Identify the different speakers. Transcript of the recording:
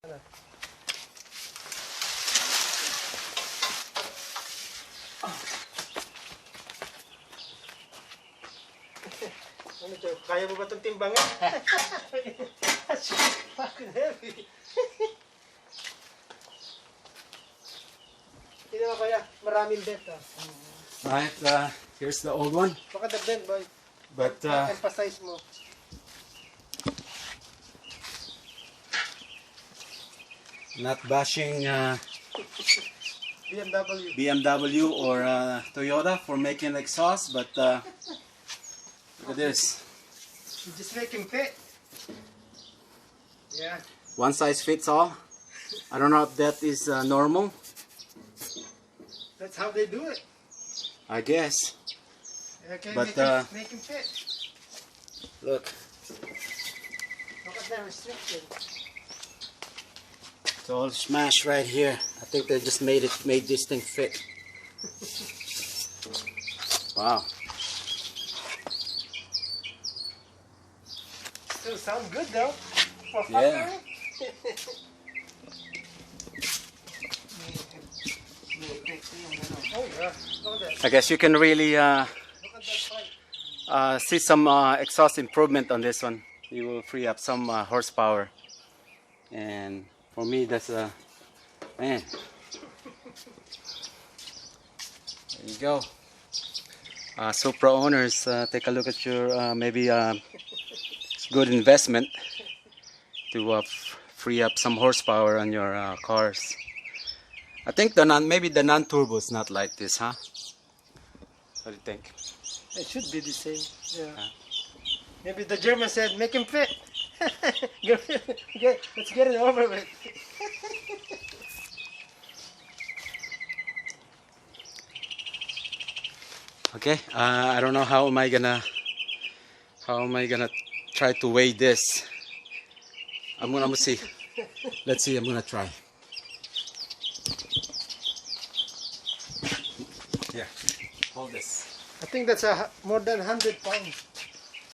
Speaker 1: Ano Joe? Kaya mo ba itong timbangan? That's fucking heavy. Hindi naman kaya, maraming dent
Speaker 2: Right, here's the old one.
Speaker 1: Baka the dent boy.
Speaker 2: But
Speaker 1: emphasize mo.
Speaker 2: not bashing
Speaker 1: BMW
Speaker 2: or Toyota for making exhaust, but look at this.
Speaker 1: You just make him fit. Yeah.
Speaker 2: One size fits all. I don't know if that is normal.
Speaker 1: That's how they do it.
Speaker 2: I guess.
Speaker 1: Okay,
Speaker 2: But
Speaker 1: make him fit.
Speaker 2: look,
Speaker 1: Look at that restriction.
Speaker 2: it's all smashed right here. I think they just made this thing fit. Wow.
Speaker 1: Still sound good though. For
Speaker 2: Yeah.
Speaker 1: Oh yeah. Look at that.
Speaker 2: I guess you can really
Speaker 1: Look at that pipe.
Speaker 2: see some exhaust improvement on this one. You will free up some horsepower, and for me that's man. There you go. Supra owners, take a look at your maybe good investment to free up some horsepower on your cars. I think maybe the non-turbo is not like this, huh? What do you think?
Speaker 1: It should be the same. Yeah. Maybe the German said, make him fit. Let's get it over with.
Speaker 2: Okay, I don't know how am I gonna try to weigh this. I'm gonna see. Let's see. I'm gonna try. Yeah, hold this.
Speaker 1: I think that's more than 100 pounds.